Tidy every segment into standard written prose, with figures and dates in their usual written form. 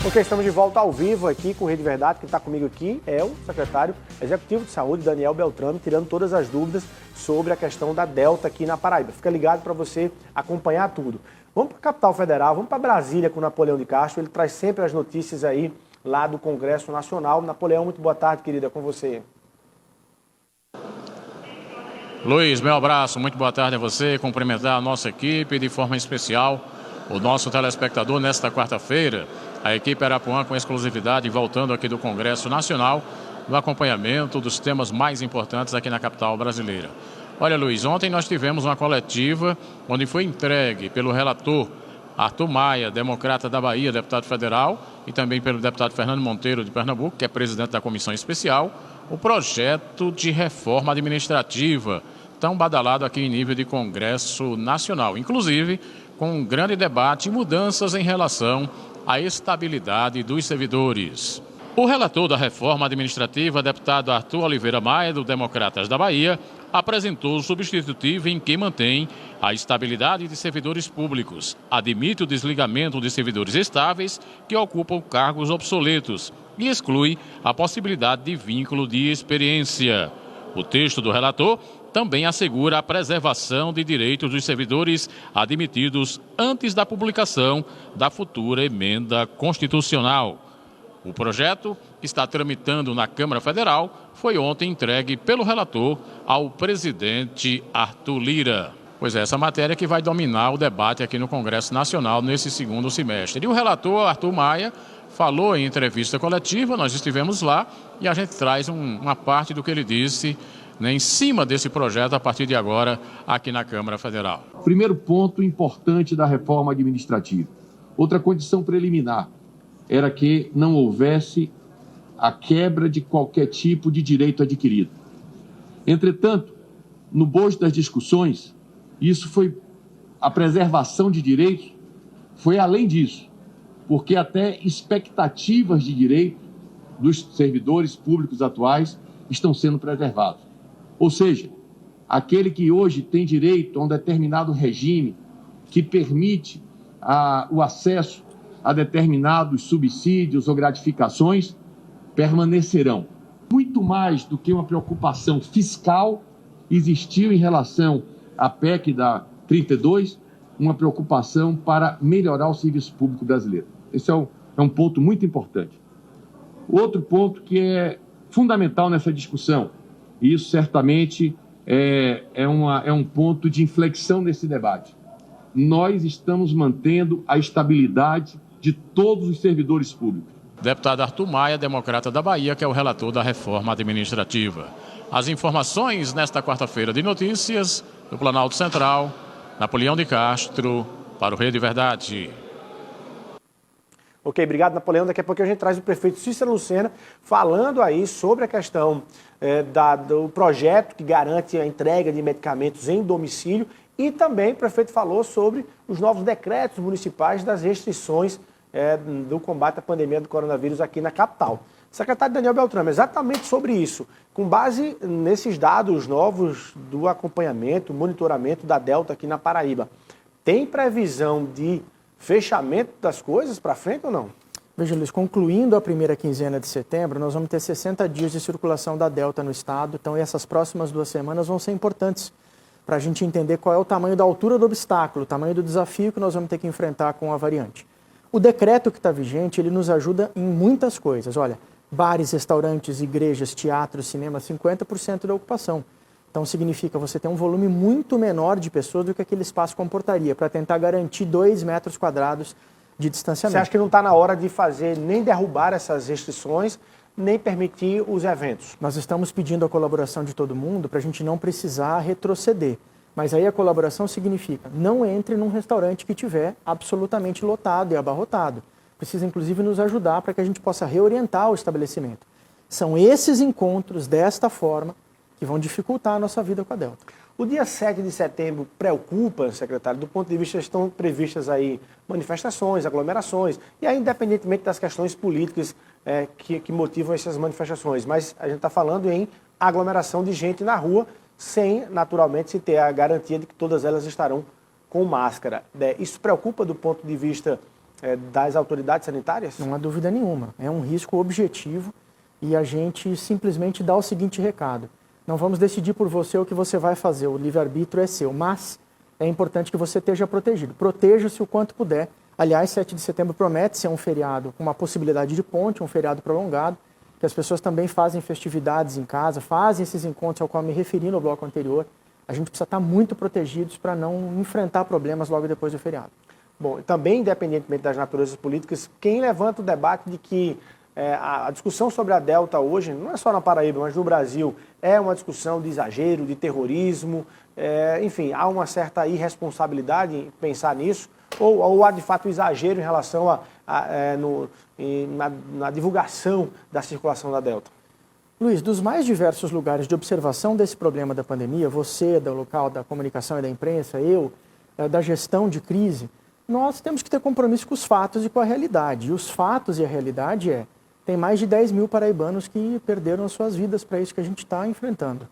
Porque estamos de volta ao vivo aqui com o Rede Verdade. Quem está comigo aqui é o secretário executivo de saúde, Daniel Beltrame, tirando todas as dúvidas sobre a questão da Delta aqui na Paraíba. Fica ligado para você acompanhar tudo. Vamos para a capital federal, vamos para Brasília com o Napoleão de Castro. Ele traz sempre as notícias aí lá do Congresso Nacional. Napoleão, muito boa tarde, querida, com você. Luiz, meu abraço, muito boa tarde a você. Cumprimentar a nossa equipe, de forma especial o nosso telespectador nesta quarta-feira. A equipe Arapuã com exclusividade voltando aqui do Congresso Nacional no acompanhamento dos temas mais importantes aqui na capital brasileira. Olha, Luiz, ontem nós tivemos uma coletiva onde foi entregue pelo relator Arthur Maia, democrata da Bahia, deputado federal, e também pelo deputado Fernando Monteiro de Pernambuco, que é presidente da comissão especial, o projeto de reforma administrativa, tão badalado aqui em nível de Congresso Nacional, inclusive com um grande debate e mudanças em relação à estabilidade dos servidores. O relator da reforma administrativa, deputado Arthur Oliveira Maia, do Democratas da Bahia, apresentou o substitutivo em que mantém a estabilidade de servidores públicos, admite o desligamento de servidores estáveis que ocupam cargos obsoletos e exclui a possibilidade de vínculo de experiência. O texto do relator também assegura a preservação de direitos dos servidores admitidos antes da publicação da futura emenda constitucional. O projeto, que está tramitando na Câmara Federal, foi ontem entregue pelo relator ao presidente Arthur Lira. Pois é, essa matéria que vai dominar o debate aqui no Congresso Nacional nesse segundo semestre. E o relator Arthur Maia falou em entrevista coletiva, nós estivemos lá, e a gente traz uma parte do que ele disse, né, em cima desse projeto a partir de agora aqui na Câmara Federal. Primeiro ponto importante da reforma administrativa. Outra condição preliminar era que não houvesse a quebra de qualquer tipo de direito adquirido. Entretanto, no bojo das discussões, a preservação de direitos foi além disso, porque até expectativas de direito dos servidores públicos atuais estão sendo preservadas. Ou seja, aquele que hoje tem direito a um determinado regime que permite o acesso a determinados subsídios ou gratificações permanecerão. Muito mais do que uma preocupação fiscal existiu em relação à PEC da 32, uma preocupação para melhorar o serviço público brasileiro. Esse é um ponto muito importante. Outro ponto que é fundamental nessa discussão, e isso certamente é um ponto de inflexão nesse debate. Nós estamos mantendo a estabilidade de todos os servidores públicos. Deputado Arthur Maia, democrata da Bahia, que é o relator da reforma administrativa. As informações nesta quarta-feira de notícias do Planalto Central, Napoleão de Castro, para o Rede Verdade. Ok, obrigado, Napoleão. Daqui a pouco a gente traz o prefeito Cícero Lucena falando aí sobre a questão do projeto que garante a entrega de medicamentos em domicílio e também o prefeito falou sobre os novos decretos municipais das restrições do combate à pandemia do coronavírus aqui na capital. Secretário Daniel Beltrame, exatamente sobre isso, com base nesses dados novos do acompanhamento, monitoramento da Delta aqui na Paraíba, tem previsão de fechamento das coisas para frente ou não? Veja, Luiz, concluindo a primeira quinzena de setembro, nós vamos ter 60 dias de circulação da Delta no estado, então essas próximas 2 semanas vão ser importantes para a gente entender qual é o tamanho da altura do obstáculo, o tamanho do desafio que nós vamos ter que enfrentar com a variante. O decreto que está vigente, ele nos ajuda em muitas coisas. Olha, bares, restaurantes, igrejas, teatros, cinema, 50% da ocupação. Então significa você ter um volume muito menor de pessoas do que aquele espaço comportaria, para tentar garantir 2 metros quadrados de distanciamento. Você acha que não está na hora de fazer, nem derrubar essas restrições, nem permitir os eventos? Nós estamos pedindo a colaboração de todo mundo para a gente não precisar retroceder. Mas aí a colaboração significa, não entre num restaurante que estiver absolutamente lotado e abarrotado. Precisa inclusive nos ajudar para que a gente possa reorientar o estabelecimento. São esses encontros desta forma que vão dificultar a nossa vida com a Delta. O dia 7 de setembro preocupa, secretário, do ponto de vista, estão previstas aí manifestações, aglomerações, e aí independentemente das questões políticas que motivam essas manifestações, mas a gente está falando em aglomeração de gente na rua, sem, naturalmente, se ter a garantia de que todas elas estarão com máscara. Isso preocupa do ponto de vista das autoridades sanitárias? Não há dúvida nenhuma. É um risco objetivo e a gente simplesmente dá o seguinte recado. Não vamos decidir por você o que você vai fazer, o livre-arbítrio é seu, mas é importante que você esteja protegido. Proteja-se o quanto puder. Aliás, 7 de setembro promete ser um feriado com uma possibilidade de ponte, um feriado prolongado, que as pessoas também fazem festividades em casa, fazem esses encontros ao qual me referi no bloco anterior. A gente precisa estar muito protegidos para não enfrentar problemas logo depois do feriado. Bom, também, independentemente das naturezas políticas, quem levanta o debate de que a discussão sobre a Delta hoje, não é só na Paraíba, mas no Brasil, é uma discussão de exagero, de terrorismo, enfim, há uma certa irresponsabilidade em pensar nisso, ou há de fato exagero em relação na divulgação da circulação da Delta? Luiz, dos mais diversos lugares de observação desse problema da pandemia, você, do local da comunicação e da imprensa, eu, da gestão de crise, nós temos que ter compromisso com os fatos e com a realidade. E os fatos e a realidade tem mais de 10 mil paraibanos que perderam as suas vidas para isso que a gente está enfrentando.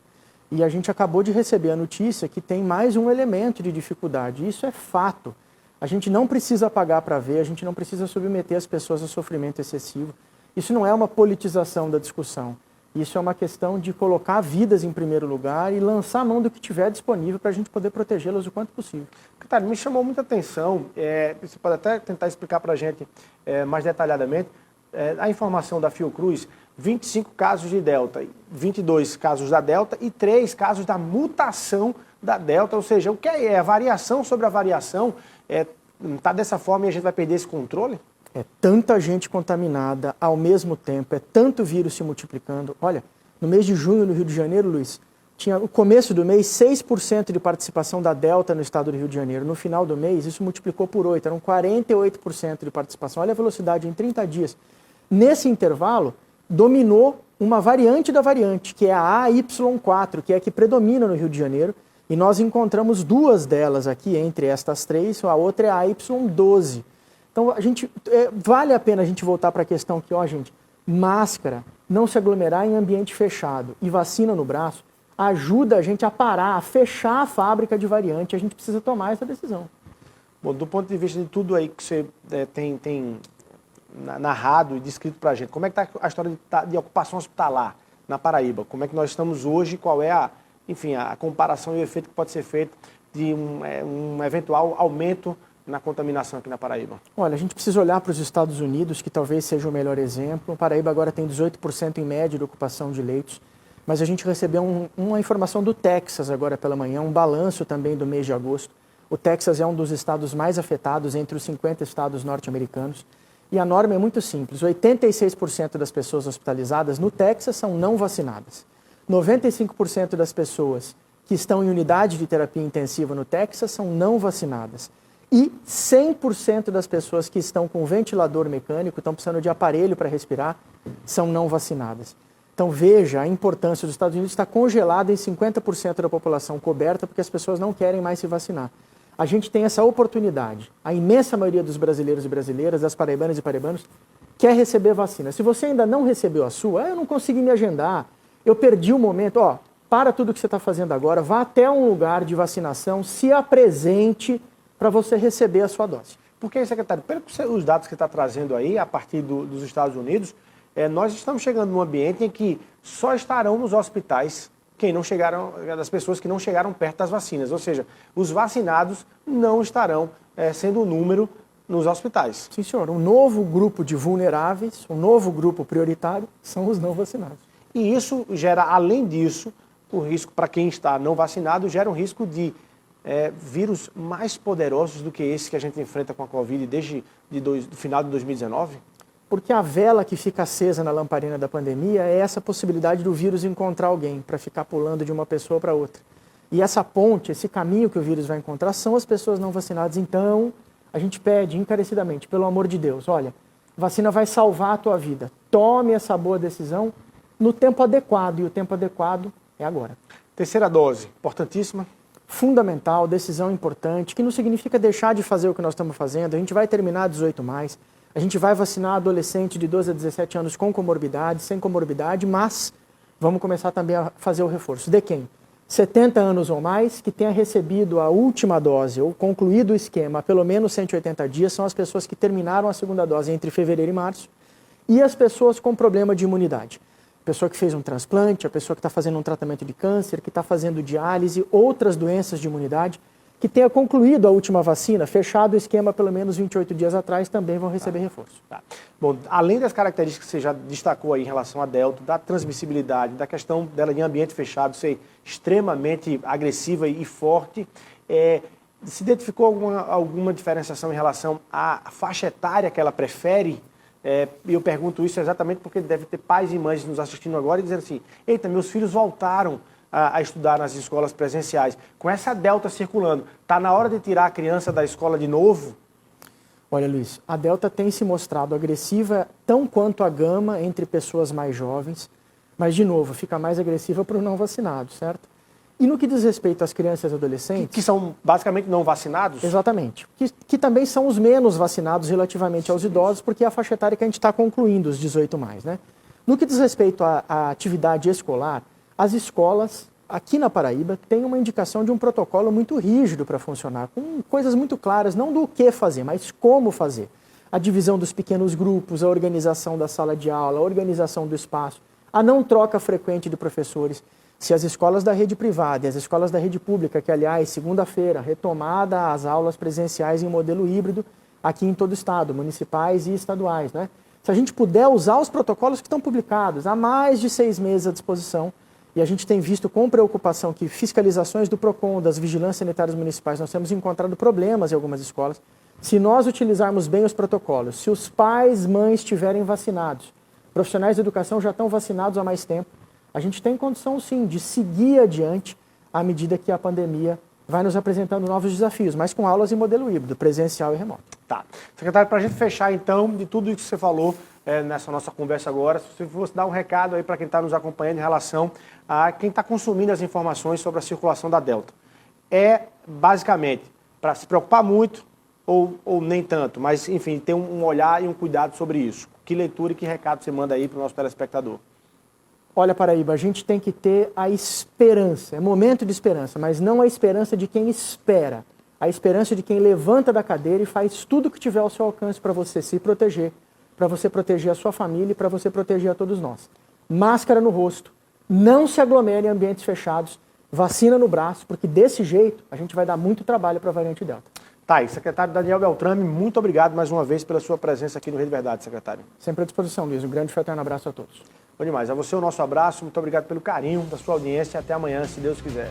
E a gente acabou de receber a notícia que tem mais um elemento de dificuldade. Isso é fato. A gente não precisa pagar para ver, a gente não precisa submeter as pessoas a sofrimento excessivo. Isso não é uma politização da discussão. Isso é uma questão de colocar vidas em primeiro lugar e lançar a mão do que tiver disponível para a gente poder protegê-las o quanto possível. Catarina, me chamou muita atenção, você pode até tentar explicar para a gente mais detalhadamente, a informação da Fiocruz, 25 casos de Delta, 22 casos da Delta e 3 casos da mutação da Delta, ou seja, o que é a variação sobre a variação, está dessa forma e a gente vai perder esse controle? É tanta gente contaminada ao mesmo tempo, é tanto vírus se multiplicando. Olha, no mês de junho no Rio de Janeiro, Luiz, tinha no começo do mês 6% de participação da Delta no estado do Rio de Janeiro. No final do mês, isso multiplicou por 8, eram 48% de participação. Olha a velocidade em 30 dias. Nesse intervalo, dominou uma variante da variante, que é a AY4, que é a que predomina no Rio de Janeiro. E nós encontramos 2 delas aqui, entre estas 3, a outra é a AY12. Então, vale a pena a gente voltar para a questão que, gente, máscara, não se aglomerar em ambiente fechado e vacina no braço, ajuda a gente a parar, a fechar a fábrica de variante. A gente precisa tomar essa decisão. Bom, do ponto de vista de tudo aí que você tem narrado e descrito para a gente, como é que está a história de ocupação hospitalar na Paraíba? Como é que nós estamos hoje? Qual é a comparação e o efeito que pode ser feito de um eventual aumento na contaminação aqui na Paraíba? Olha, a gente precisa olhar para os Estados Unidos, que talvez seja o melhor exemplo. A Paraíba agora tem 18% em média de ocupação de leitos, mas a gente recebeu uma informação do Texas agora pela manhã, um balanço também do mês de agosto. O Texas é um dos estados mais afetados entre os 50 estados norte-americanos. E a norma é muito simples, 86% das pessoas hospitalizadas no Texas são não vacinadas. 95% das pessoas que estão em unidade de terapia intensiva no Texas são não vacinadas. E 100% das pessoas que estão com ventilador mecânico, estão precisando de aparelho para respirar, são não vacinadas. Então veja, a importância dos Estados Unidos está congelada em 50% da população coberta porque as pessoas não querem mais se vacinar. A gente tem essa oportunidade. A imensa maioria dos brasileiros e brasileiras, das paraibanas e paraibanos, quer receber vacina. Se você ainda não recebeu a sua, eu não consegui me agendar, eu perdi o momento, para tudo que você está fazendo agora, vá até um lugar de vacinação, se apresente para você receber a sua dose. Porque, secretário, pelos dados que está trazendo aí, a partir dos Estados Unidos, nós estamos chegando num ambiente em que só estarão nos hospitais das pessoas que não chegaram perto das vacinas. Ou seja, os vacinados não estarão sendo o número nos hospitais. Sim, senhor. Um novo grupo de vulneráveis, um novo grupo prioritário, são os não vacinados. E isso gera, além disso, o risco para quem está não vacinado, gera um risco de vírus mais poderosos do que esse que a gente enfrenta com a Covid desde o final de 2019? Porque a vela que fica acesa na lamparina da pandemia é essa possibilidade do vírus encontrar alguém para ficar pulando de uma pessoa para outra. E essa ponte, esse caminho que o vírus vai encontrar são as pessoas não vacinadas. Então, a gente pede encarecidamente, pelo amor de Deus, olha, vacina vai salvar a tua vida. Tome essa boa decisão no tempo adequado, e o tempo adequado é agora. Terceira dose, importantíssima. Fundamental, decisão importante, que não significa deixar de fazer o que nós estamos fazendo. A gente vai terminar 18+, a gente vai vacinar adolescente de 12 a 17 anos com comorbidade, sem comorbidade, mas vamos começar também a fazer o reforço. De quem? 70 anos ou mais, que tenha recebido a última dose ou concluído o esquema há pelo menos 180 dias, são as pessoas que terminaram a segunda dose entre fevereiro e março, e as pessoas com problema de imunidade. A pessoa que fez um transplante, a pessoa que está fazendo um tratamento de câncer, que está fazendo diálise, outras doenças de imunidade, que tenha concluído a última vacina, fechado o esquema pelo menos 28 dias atrás, também vão receber reforço. Tá. Bom, além das características que você já destacou aí em relação à Delta, da transmissibilidade, da questão dela em ambiente fechado ser extremamente agressiva e forte, se identificou alguma diferenciação em relação à faixa etária que ela prefere? E eu pergunto isso exatamente porque deve ter pais e mães nos assistindo agora e dizendo assim, eita, meus filhos voltaram a estudar nas escolas presenciais. Com essa Delta circulando, está na hora de tirar a criança da escola de novo? Olha, Luiz, a Delta tem se mostrado agressiva tão quanto a Gama entre pessoas mais jovens, mas, de novo, fica mais agressiva para os não vacinados, certo? E no que diz respeito às crianças e adolescentes... Que são basicamente não vacinados? Exatamente. Que também são os menos vacinados relativamente aos idosos, porque é a faixa etária que a gente está concluindo, os 18 mais, né? No que diz respeito à atividade escolar, as escolas, aqui na Paraíba, têm uma indicação de um protocolo muito rígido para funcionar, com coisas muito claras, não do que fazer, mas como fazer. A divisão dos pequenos grupos, a organização da sala de aula, a organização do espaço, a não troca frequente de professores. Se as escolas da rede privada e as escolas da rede pública, que, aliás, segunda-feira, retomada as aulas presenciais em modelo híbrido aqui em todo o estado, municipais e estaduais, né? Se a gente puder usar os protocolos que estão publicados há mais de 6 meses à disposição, e a gente tem visto com preocupação que fiscalizações do PROCON, das vigilâncias sanitárias municipais, nós temos encontrado problemas em algumas escolas. Se nós utilizarmos bem os protocolos, se os pais, mães estiverem vacinados, profissionais de educação já estão vacinados há mais tempo, a gente tem condição, sim, de seguir adiante à medida que a pandemia vai nos apresentando novos desafios, mas com aulas em modelo híbrido, presencial e remoto. Tá. Secretário, para a gente fechar, então, de tudo isso que você falou nessa nossa conversa agora, se você fosse dar um recado aí para quem está nos acompanhando em relação a quem está consumindo as informações sobre a circulação da Delta. Basicamente, para se preocupar muito ou nem tanto, mas, enfim, ter um olhar e um cuidado sobre isso. Que leitura e que recado você manda aí para o nosso telespectador? Olha, Paraíba, a gente tem que ter a esperança, é momento de esperança, mas não a esperança de quem espera, a esperança de quem levanta da cadeira e faz tudo o que tiver ao seu alcance para você se proteger, para você proteger a sua família e para você proteger a todos nós. Máscara no rosto, não se aglomere em ambientes fechados, vacina no braço, porque desse jeito a gente vai dar muito trabalho para a variante Delta. Tá aí, secretário Daniel Beltrame, muito obrigado mais uma vez pela sua presença aqui no Rede Verdade, secretário. Sempre à disposição, Luiz. Um grande e fraterno abraço a todos. Bom demais. A você o nosso abraço, muito obrigado pelo carinho da sua audiência e até amanhã, se Deus quiser.